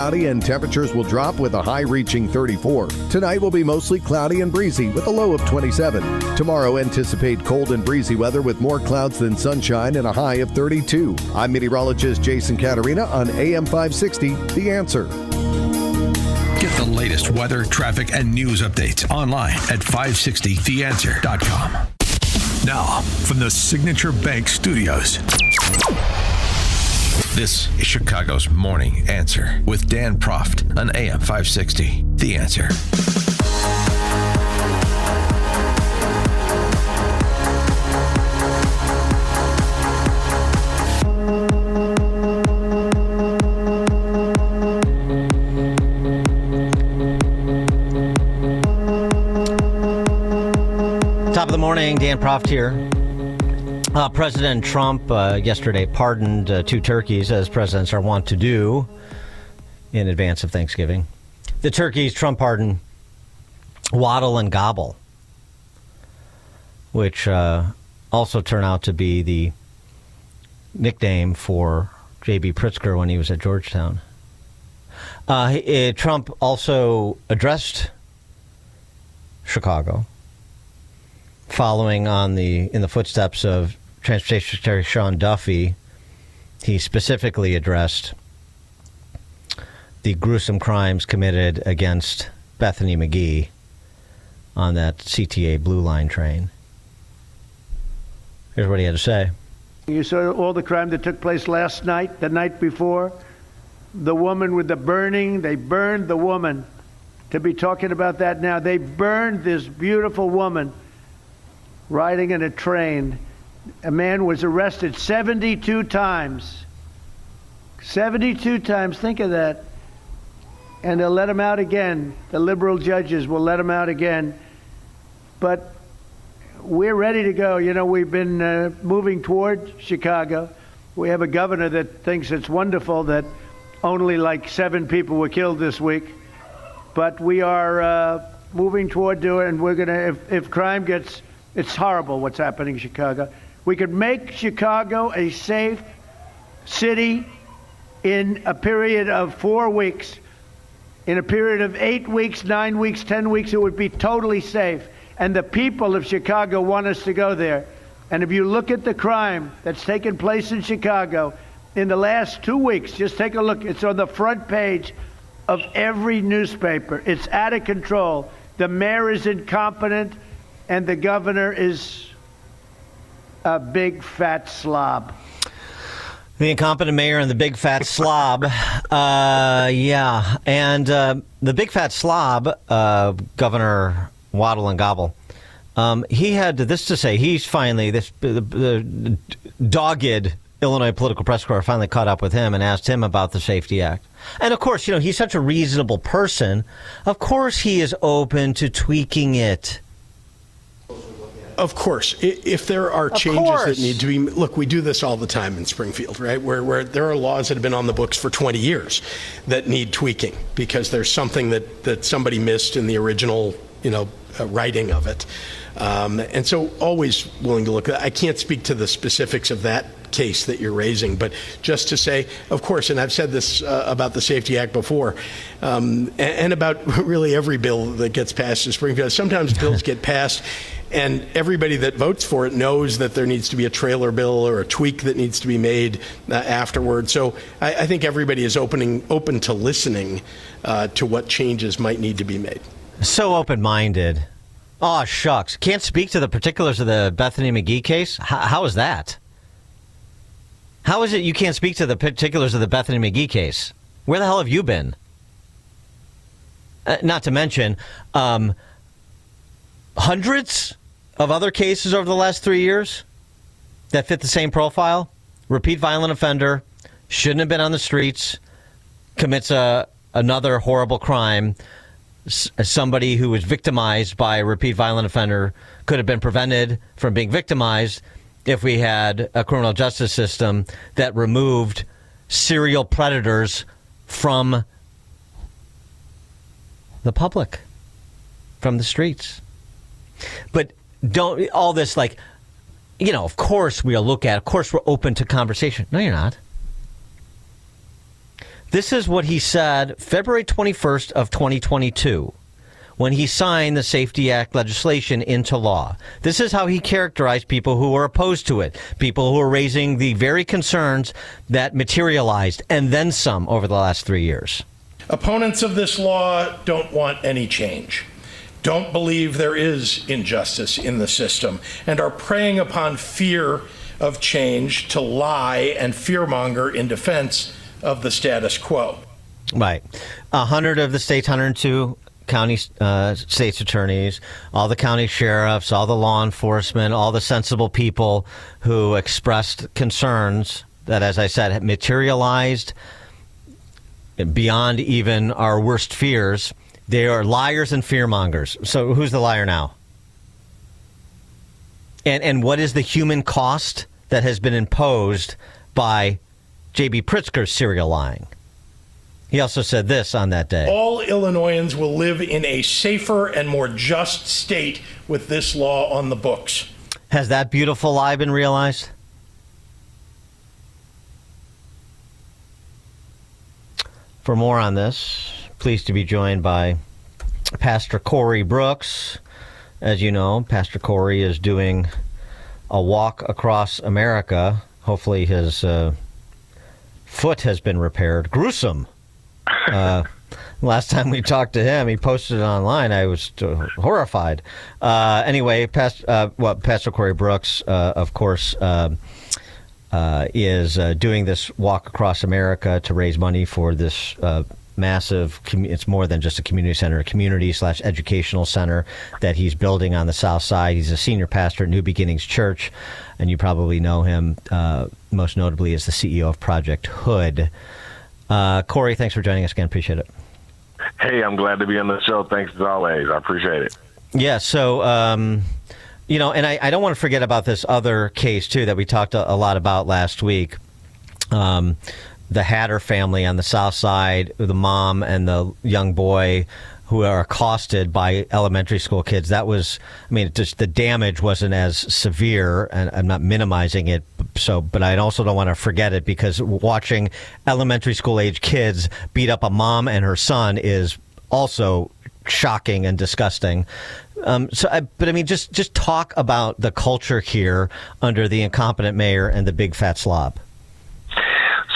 Cloudy and temperatures will drop with a high reaching 34. Tonight will be mostly cloudy and breezy with a low of 27. Tomorrow anticipate cold and breezy weather with more clouds than sunshine and a high of 32. I'm meteorologist Jason Caterina on AM 560, The Answer. Get the latest weather, traffic, and news updates online at 560theanswer.com. Now, from the Signature Bank Studios. This is Chicago's Morning Answer with Dan Proft on AM 560. The Answer. Top of the morning, Dan Proft here. President Trump yesterday pardoned 2 turkeys, as presidents are wont to do in advance of Thanksgiving. The turkeys Trump pardoned Waddle and Gobble, which also turned out to be the nickname for J.B. Pritzker when he was at Georgetown. Trump also addressed Chicago, following in the footsteps of Transportation Secretary Sean Duffy. He specifically addressed the gruesome crimes committed against Bethany McGee on that CTA Blue Line train. Here's what he had to say. You saw all the crime that took place last night, the night before. The woman with the burning, they burned the woman. To be talking about that now, they burned this beautiful woman riding in a train. A man was arrested 72 times. 72 times, think of that. And they'll let him out again. The liberal judges will let him out again. But we're ready to go. You know, we've been moving toward Chicago. We have a governor that thinks it's wonderful that only like 7 people were killed this week. But we are moving toward doing, and we're going to, if crime gets, it's horrible what's happening in Chicago. We could make Chicago a safe city in a period of 4 weeks. In a period of 8 weeks, 9 weeks, 10 weeks, it would be totally safe. And the people of Chicago want us to go there. And if you look at the crime that's taken place in Chicago in the last 2 weeks, just take a look. It's on the front page of every newspaper. It's out of control. The mayor is incompetent, and the governor is a big fat slob. The incompetent mayor and the big fat slob. Yeah. And the big fat slob, Governor Waddle and Gobble, he had this to say. He's finally, the dogged Illinois political press corps finally caught up with him and asked him about the Safety Act. And of course, you know, he's such a reasonable person. Of course he is open to tweaking it. Of course, if there are changes that need to be, look, we do this all the time in Springfield, right? Where there are laws that have been on the books for 20 years that need tweaking because there's something that somebody missed in the original, writing of it. And so always willing to look at that. I can't speak to the specifics of that case that you're raising, but just to say, of course, and I've said this about the Safety Act before, and about really every bill that gets passed in Springfield. Sometimes bills get passed and everybody that votes for it knows that there needs to be a trailer bill or a tweak that needs to be made afterward. So I think everybody is open to listening to what changes might need to be made. So open-minded. Oh, shucks. Can't speak to the particulars of the Bethany McGee case? How is that? How is it you can't speak to the particulars of the Bethany McGee case? Where the hell have you been? Not to mention, hundreds of other cases over the last 3 years that fit the same profile. Repeat violent offender, shouldn't have been on the streets, commits another horrible crime. Somebody who was victimized by a repeat violent offender could have been prevented from being victimized if we had a criminal justice system that removed serial predators from the public, from the streets. But don't all this of course we'll look at, of course we're open to conversation. No, you're not. This is what he said February 21st of 2022 when he signed the Safety Act legislation into law. This is how he characterized people who were opposed to it, people who were raising the very concerns that materialized and then some over the last 3 years. Opponents of this law don't want any change, don't believe there is injustice in the system, and are preying upon fear of change to lie and fearmonger in defense of the status quo. Right. 100 of the state's 102 county state's attorneys, all the county sheriffs, all the law enforcement, all the sensible people who expressed concerns that, as I said, had materialized beyond even our worst fears. They are liars and fearmongers. So who's the liar now? And what is the human cost that has been imposed by J.B. Pritzker's serial lying? He also said this on that day. All Illinoisans will live in a safer and more just state with this law on the books. Has that beautiful lie been realized? For more on this, pleased to be joined by Pastor Corey Brooks. As you know, Pastor Corey is doing a walk across America. Hopefully his foot has been repaired. Gruesome. Last time we talked to him, he posted it online. I was horrified. Anyway, Pastor Corey Brooks, of course, is doing this walk across America to raise money for this massive, it's more than just a community center, a community/educational center that he's building on the South Side. He's a senior pastor at New Beginnings Church, and you probably know him most notably as the CEO of Project Hood. Corey, thanks for joining us again. Appreciate it. Hey, I'm glad to be on the show. Thanks as always. I appreciate it. Yeah, so, and I don't want to forget about this other case, too, that we talked a lot about last week. The Hatter family on the South Side, the mom and the young boy who are accosted by elementary school kids. That was, just the damage wasn't as severe, and I'm not minimizing it. But I also don't want to forget it, because watching elementary school age kids beat up a mom and her son is also shocking and disgusting. Just talk about the culture here under the incompetent mayor and the big fat slob.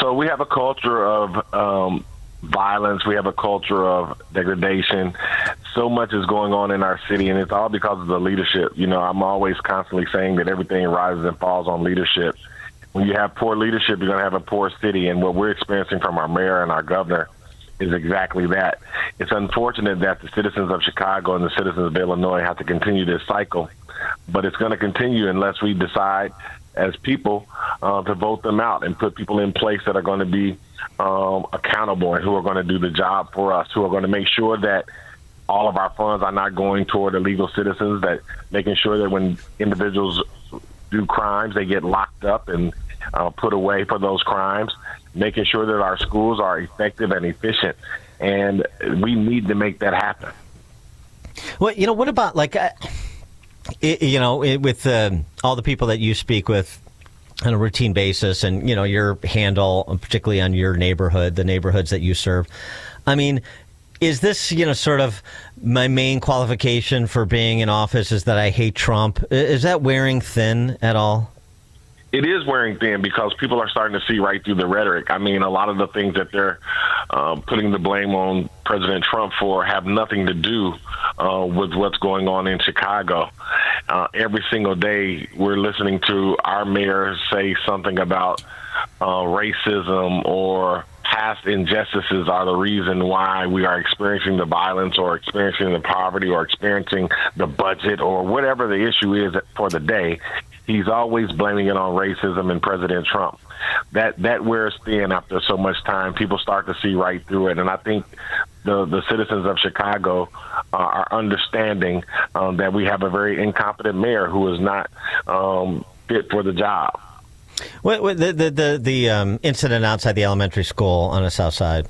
So we have a culture of violence. We have a culture of degradation. So much is going on in our city, and it's all because of the leadership. I'm always constantly saying that everything rises and falls on leadership. When you have poor leadership, you're going to have a poor city, and what we're experiencing from our mayor and our governor is exactly that. It's unfortunate that the citizens of Chicago and the citizens of Illinois have to continue this cycle, but it's going to continue unless we decide as people to vote them out and put people in place that are going to be accountable and who are going to do the job for us, who are going to make sure that all of our funds are not going toward illegal citizens, that making sure that when individuals do crimes, they get locked up and put away for those crimes, making sure that our schools are effective and efficient. And we need to make that happen. Well, what about with all the people that you speak with on a routine basis, and your handle, particularly on your neighborhood, the neighborhoods that you serve. Is this sort of my main qualification for being in office is that I hate Trump? Is that wearing thin at all? It is wearing thin because people are starting to see right through the rhetoric. A lot of the things that they're putting the blame on President Trump for have nothing to do with what's going on in Chicago. Every single day, we're listening to our mayor say something about racism or past injustices are the reason why we are experiencing the violence or experiencing the poverty or experiencing the budget or whatever the issue is for the day. He's always blaming it on racism and President Trump. That wears thin after so much time. People start to see right through it. And I think the citizens of Chicago are understanding that we have a very incompetent mayor who is not fit for the job. The incident outside the elementary school on the South Side,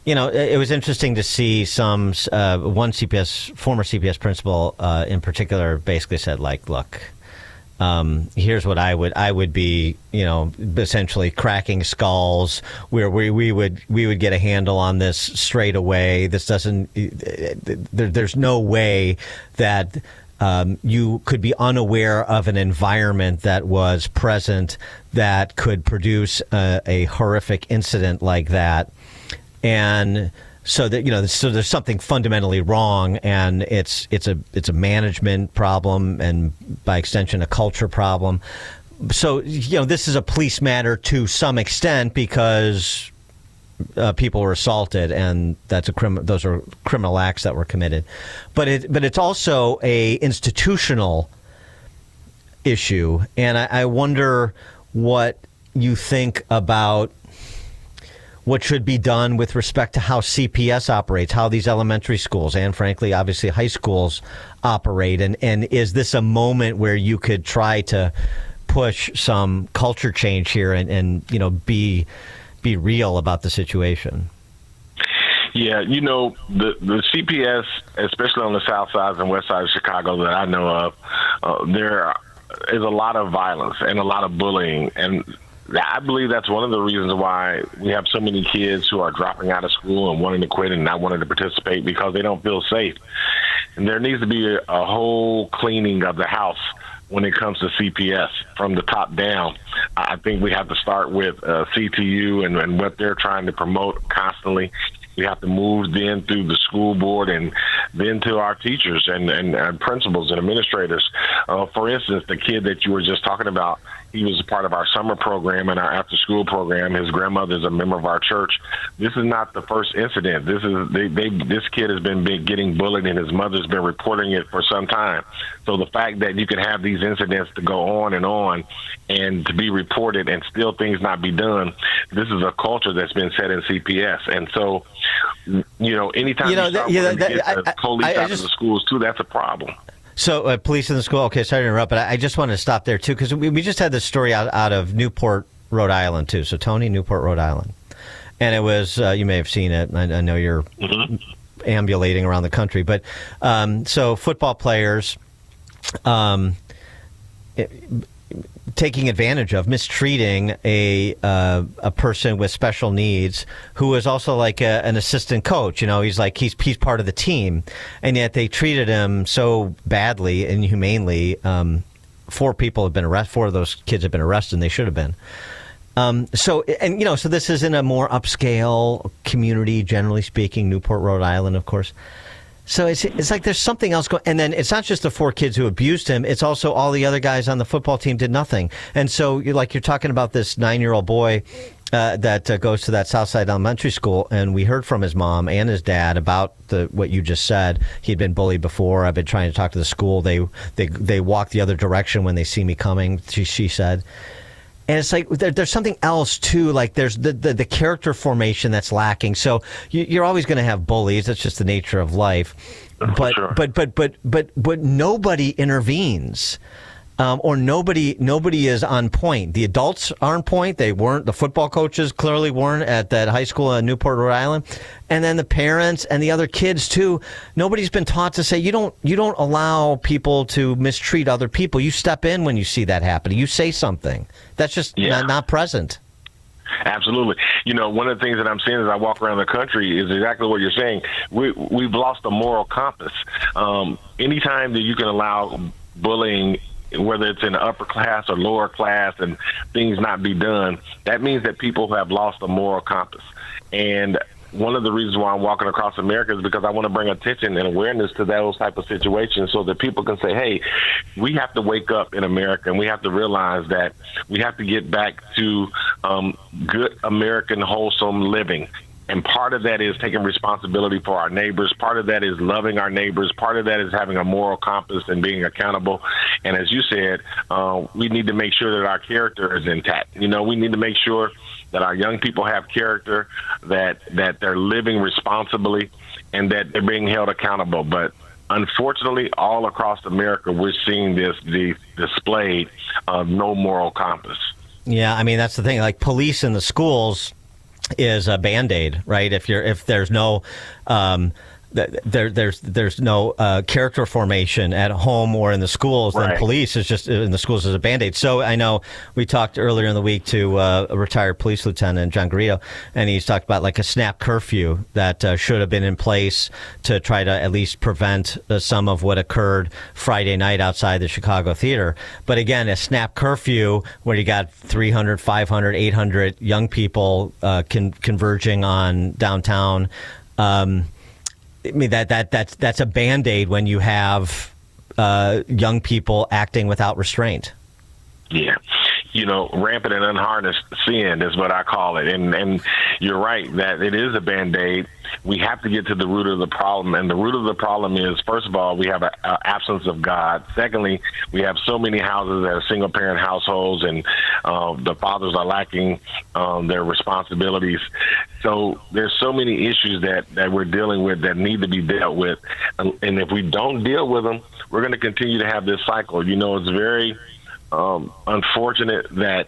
it was interesting to see one former CPS principal in particular basically said, look, here's what I would be, essentially cracking skulls where we would get a handle on this straight away. This doesn't, there's no way that you could be unaware of an environment that was present that could produce a horrific incident like that. And so that so there's something fundamentally wrong, and it's a management problem, and by extension a culture problem. So this is a police matter to some extent because people were assaulted, and those are criminal acts that were committed. But it's also a institutional issue, and I wonder what you think about what should be done with respect to how CPS operates, how these elementary schools and, frankly, obviously high schools operate. And is this a moment where you could try to push some culture change here and be real about the situation? Yeah, the CPS, especially on the south side and west side of Chicago that I know of, there is a lot of violence and a lot of bullying, and I believe that's one of the reasons why we have so many kids who are dropping out of school and wanting to quit and not wanting to participate because they don't feel safe. And there needs to be a whole cleaning of the house when it comes to CPS from the top down. I think we have to start with CTU and what they're trying to promote constantly. We have to move then through the school board and then to our teachers and principals and administrators. For instance, the kid that you were just talking about, he was a part of our summer program and our after-school program. His grandmother is a member of our church. This is not the first incident. This kid has been getting bullied, and his mother's been reporting it for some time. So the fact that you could have these incidents to go on and to be reported and still things not be done, this is a culture that's been set in CPS. And so, anytime you start get police out of the schools too, that's a problem. So police in the school. Okay, sorry to interrupt, but I just wanted to stop there too because we just had this story out of Newport, Rhode Island too. So Tony, Newport, Rhode Island, and it was you may have seen it. I know you're ambulating around the country, but so football players taking advantage of, mistreating a person with special needs who is also like an assistant coach. He's part of the team, and yet they treated him so badly and inhumanely. 4 people have been arrested. 4 of those kids have been arrested, and they should have been. So this is in a more upscale community, generally speaking, Newport, Rhode Island, of course. So it's like there's something else going, and then it's not just the 4 kids who abused him; it's also all the other guys on the football team did nothing. And so you're talking about this 9-year-old boy that goes to that Southside Elementary School, and we heard from his mom and his dad about what you just said. He'd been bullied before. I've been trying to talk to the school. They walk the other direction when they see me coming. She said. And it's like there's something else too. Like there's the character formation that's lacking. So you're always going to have bullies. That's just the nature of life. But sure. but nobody intervenes, or nobody is on point. The adults are on point. They weren't. The football coaches clearly weren't at that high school in Newport, Rhode Island. And then the parents and the other kids too. Nobody's been taught to say you don't allow people to mistreat other people. You step in when you see that happening. You say something. That's just not present. Absolutely. One of the things that I'm seeing as I walk around the country is exactly what you're saying. We've lost a moral compass. Anytime that you can allow bullying, whether it's in the upper class or lower class, and things not be done, that means that people have lost a moral compass. And one of the reasons why I'm walking across America is because I want to bring attention and awareness to those type of situations so that people can say, hey, we have to wake up in America, and we have to realize that we have to get back to good American wholesome living. And part of that is taking responsibility for our neighbors. Part of that is loving our neighbors. Part of that is having a moral compass and being accountable. And as you said, we need to make sure that our character is intact. We need to make sure that our young people have character, that they're living responsibly, and that they're being held accountable. But unfortunately, all across America, we're seeing this displayed of no moral compass. Yeah, I mean, that's the thing. Like police in the schools is a Band-Aid, right? If there's no there's no character formation at home or in the schools, then Right. police is just in the schools as a Band-Aid. So I know we talked earlier in the week to a retired police lieutenant, John Garrido, and he's talked about like a snap curfew that should have been in place to try to at least prevent some of what occurred Friday night outside the Chicago theater. But again, a snap curfew where you got 300, 500, 800 young people converging on downtown. I mean, that's a Band-Aid when you have young people acting without restraint. Yeah. Rampant and unharnessed sin is what I call it. And you're right that it is a Band-Aid. We have to get to the root of the problem. And the root of the problem is, first of all, we have an absence of God. Secondly, we have so many houses that are single-parent households, and the fathers are lacking their responsibilities. So there's so many issues that we're dealing with that need to be dealt with. And if we don't deal with them, we're going to continue to have this cycle. It's very unfortunate that,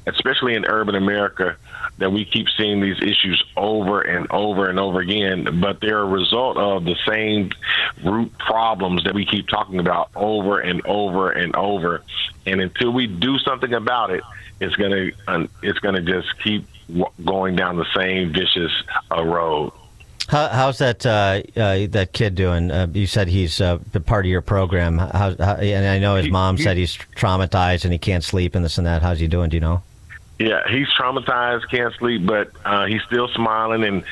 especially in urban America, that we keep seeing these issues over and over and over again, but they're a result of the same root problems that we keep talking about over and over and over. And until we do something about it, it's gonna just keep going down the same vicious road. How's that kid doing? You said he's the part of your program. And I know his mom said he's traumatized and he can't sleep and this and that. How's he doing? Do you know? Yeah, he's traumatized, can't sleep, but he's still smiling. And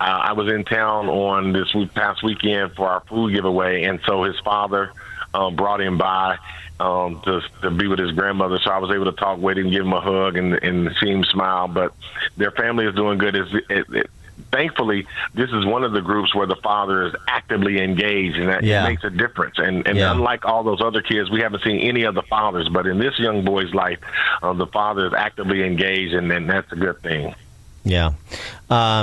I was in town on this past weekend for our food giveaway, and so his father brought him by to be with his grandmother. So I was able to talk with him, give him a hug, and see him smile. But their family is doing good. Thankfully, this is one of the groups where the father is actively engaged, and that makes a difference. And unlike all those other kids, we haven't seen any of the fathers. But in this young boy's life, the father is actively engaged, and that's a good thing. Yeah.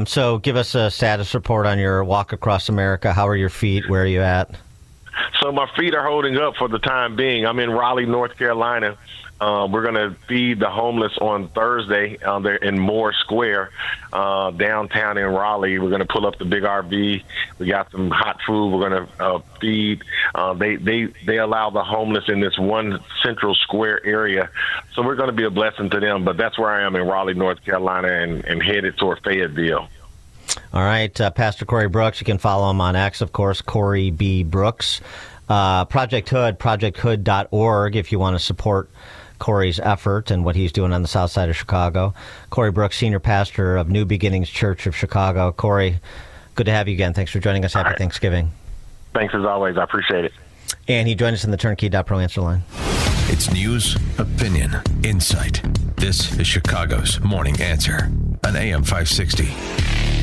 So give us a status report on your walk across America. How are your feet? Where are you at? So my feet are holding up for the time being. I'm in Raleigh, North Carolina. We're going to feed the homeless on Thursday there in Moore Square, downtown in Raleigh. We're going to pull up the big RV. We got some hot food we're going to feed. They allow the homeless in this one central square area. So we're going to be a blessing to them. But that's where I am in Raleigh, North Carolina, and headed toward Fayetteville. All right. Pastor Corey Brooks. You can follow him on X, of course, Corey B. Brooks. Project Hood, projecthood.org if you want to support Corey's effort and what he's doing on the south side of Chicago. Corey Brooks, senior pastor of New Beginnings Church of Chicago. Corey, good to have you again. Thanks for joining us. Happy Thanksgiving. Thanks as always. I appreciate it. And he joined us in the Turnkey.Pro answer line. It's news, opinion, insight. This is Chicago's Morning Answer on AM 560.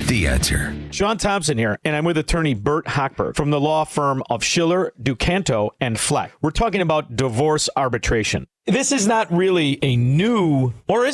The Answer. Sean Thompson here, and I'm with attorney Bert Hochberg from the law firm of Schiller, Ducanto, and Fleck. We're talking about divorce arbitration. This is not really a new, or is